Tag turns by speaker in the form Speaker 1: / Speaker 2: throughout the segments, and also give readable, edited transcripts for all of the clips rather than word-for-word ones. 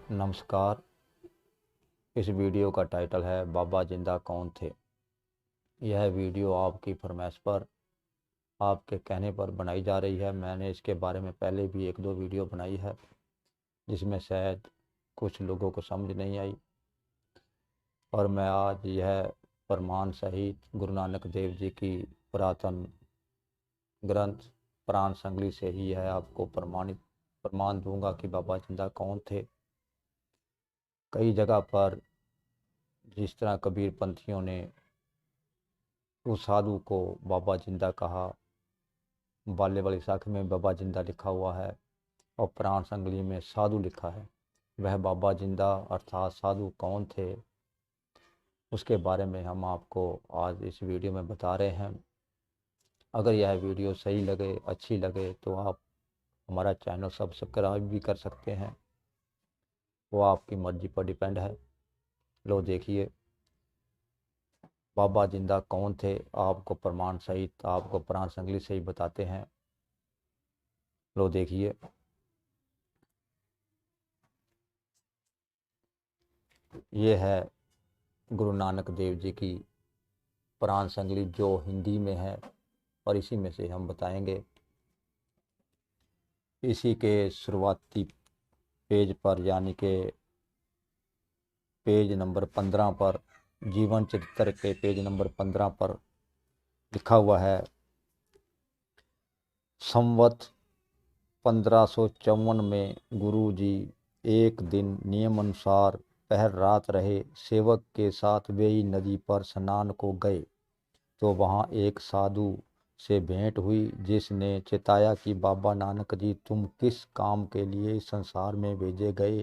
Speaker 1: नमस्कार। इस वीडियो का टाइटल है बाबा जिंदा कौन थे। यह वीडियो आपकी फरमाइश पर, आपके कहने पर बनाई जा रही है। मैंने इसके बारे में पहले भी एक दो वीडियो बनाई है जिसमें शायद कुछ लोगों को समझ नहीं आई, और मैं आज यह प्रमाण सहित गुरु नानक देव जी की पुरातन ग्रंथ प्राण संगली से ही यह आपको प्रमाण दूंगा कि बाबा जिंदा कौन थे। कई जगह पर जिस तरह कबीर पंथियों ने उस साधु को बाबा जिंदा कहा, बाले वाली साख में बाबा जिंदा लिखा हुआ है और प्राण संगली में साधु लिखा है। वह बाबा जिंदा अर्थात साधु कौन थे, उसके बारे में हम आपको आज इस वीडियो में बता रहे हैं। अगर यह वीडियो सही लगे, अच्छी लगे, तो आप हमारा चैनल सब्सक्राइब भी कर सकते हैं, वो आपकी मर्जी पर डिपेंड है। लो देखिए बाबा जिंदा कौन थे, आपको प्रमाण सहित, आपको प्राण संगली से ही बताते हैं। लो देखिए, ये है गुरु नानक देव जी की प्राण संगली जो हिंदी में है, और इसी में से हम बताएंगे। इसी के शुरुआती पेज पर यानी कि पेज नंबर 15 पर, जीवन चरित्र के पेज नंबर 15 पर लिखा हुआ है, संवत 1554 में गुरु जी एक दिन नियम अनुसार पहर रात रहे सेवक के साथ वेई नदी पर स्नान को गए, तो वहाँ एक साधु से भेंट हुई जिसने चेताया कि बाबा नानक जी तुम किस काम के लिए इस संसार में भेजे गए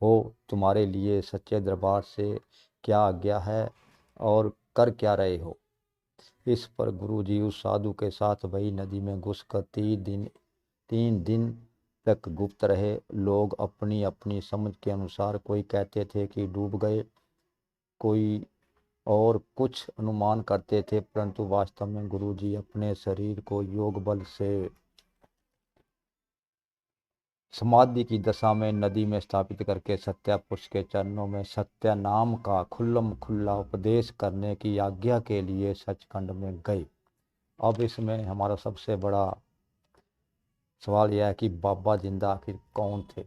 Speaker 1: हो, तुम्हारे लिए सच्चे दरबार से क्या आज्ञा है और कर क्या रहे हो। इस पर गुरु जी उस साधु के साथ वही नदी में घुसकर 3 दिन तक गुप्त रहे। लोग अपनी अपनी समझ के अनुसार कोई कहते थे कि डूब गए, कोई और कुछ अनुमान करते थे, परंतु वास्तव में गुरु जी अपने शरीर को योग बल से समाधि की दशा में नदी में स्थापित करके सत्या पुरुष के चरणों में सत्या नाम का खुल्लम खुल्ला उपदेश करने की आज्ञा के लिए सचखंड में गए। अब इसमें हमारा सबसे बड़ा सवाल यह है कि बाबा जिंदा आखिर कौन थे।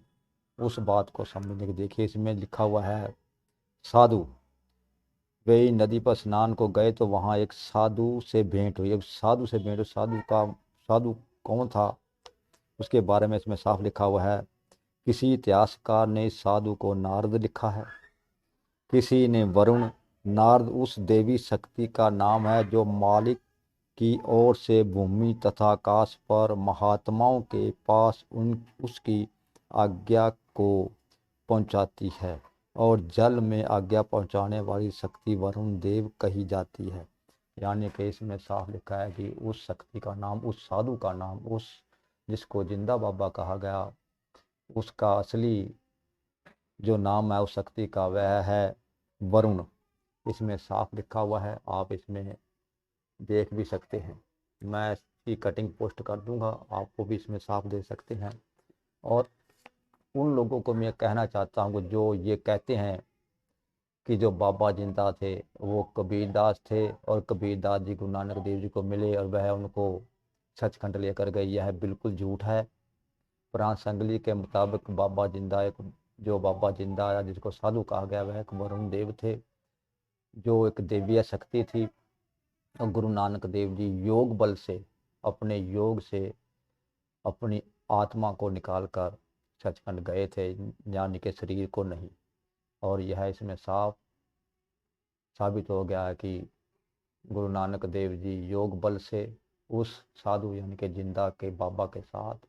Speaker 1: उस बात को समझने के देखिए, इसमें लिखा हुआ है साधु वे नदी पर स्नान को गए, तो वहां एक साधु से भेंट हुई। अब साधु से भेंट, साधु कौन था उसके बारे में इसमें साफ लिखा हुआ है। किसी इतिहासकार ने इस साधु को नारद लिखा है, किसी ने वरुण। नारद उस देवी शक्ति का नाम है जो मालिक की ओर से भूमि तथा आकाश पर महात्माओं के पास उसकी आज्ञा को पहुंचाती है, और जल में आज्ञा पहुंचाने वाली शक्ति वरुण देव कही जाती है। यानी कि इसमें साफ लिखा है कि उस शक्ति का नाम, उस साधु का नाम, उस जिसको जिंदा बाबा कहा गया, उसका असली जो नाम है उस शक्ति का वह है वरुण। इसमें साफ लिखा हुआ है, आप इसमें देख भी सकते हैं। मैं इसकी कटिंग पोस्ट कर दूंगा, आपको भी इसमें साफ दे सकते हैं। और उन लोगों को मैं कहना चाहता हूँ जो ये कहते हैं कि जो बाबा जिंदा थे वो कबीरदास थे, और कबीरदास जी गुरु नानक देव जी को मिले और वह उनको सचखंड लेकर गए, यह बिल्कुल झूठ है। प्राण संगली के मुताबिक बाबा जिंदा जो बाबा जिंदा आया जिसको साधु कहा गया, वह एक वरुण देव थे, जो एक देवीय शक्ति थी। और गुरु नानक देव जी योग बल से, अपने योग से अपनी आत्मा को निकालकर सचखंड गए थे, यानी के शरीर को नहीं। और यह इसमें साफ साबित हो गया है कि गुरु नानक देव जी योग बल से उस साधु यानी कि जिंदा के बाबा के साथ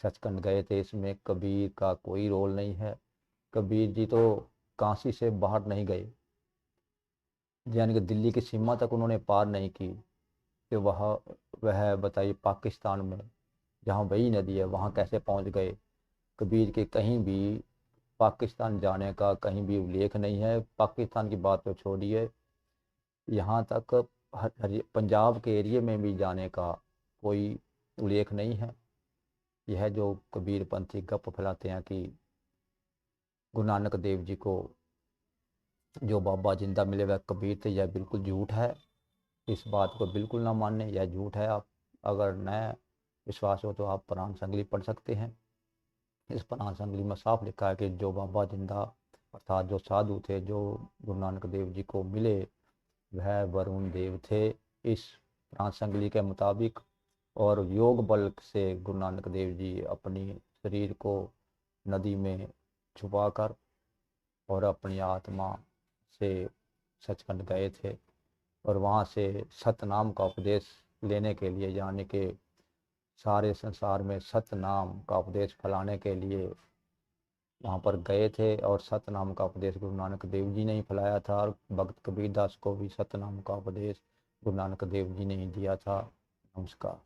Speaker 1: सचखंड गए थे। इसमें कबीर का कोई रोल नहीं है। कबीर जी तो काशी से बाहर नहीं गए, यानी कि दिल्ली की सीमा तक उन्होंने पार नहीं की कि वह बताइए पाकिस्तान में जहाँ वही नदी है वहाँ कैसे पहुँच गए। कबीर के कहीं भी पाकिस्तान जाने का कहीं भी उल्लेख नहीं है। पाकिस्तान की बात तो छोड़िए, यहाँ तक पंजाब के एरिए में भी जाने का कोई उल्लेख नहीं है। यह जो कबीर पंथी गप फैलाते हैं कि गुरु नानक देव जी को जो बाबा जिंदा मिले वह कबीर थे, यह बिल्कुल झूठ है। इस बात को बिल्कुल ना मानने, यह झूठ है। आप अगर न विश्वास हो तो आप पुराण संगली पढ़ सकते हैं। इस पुराण संगली में साफ लिखा है कि जो बाबा जिंदा अर्थात जो साधु थे जो गुरु नानक देव जी को मिले वह वरुण देव थे, इस पुराण संगली के मुताबिक। और योग बल से गुरु नानक देव जी अपनी शरीर को नदी में छुपाकर और अपनी आत्मा से सचखंड गए थे, और वहाँ से सतनाम का उपदेश लेने के लिए, यानी कि सारे संसार में सतनाम का उपदेश फैलाने के लिए वहाँ पर गए थे। और सतनाम का उपदेश गुरु नानक देव जी ने ही फैलाया था, और भक्त कबीरदास को भी सतनाम का उपदेश गुरु नानक देव जी ने ही दिया था। नमस्कार।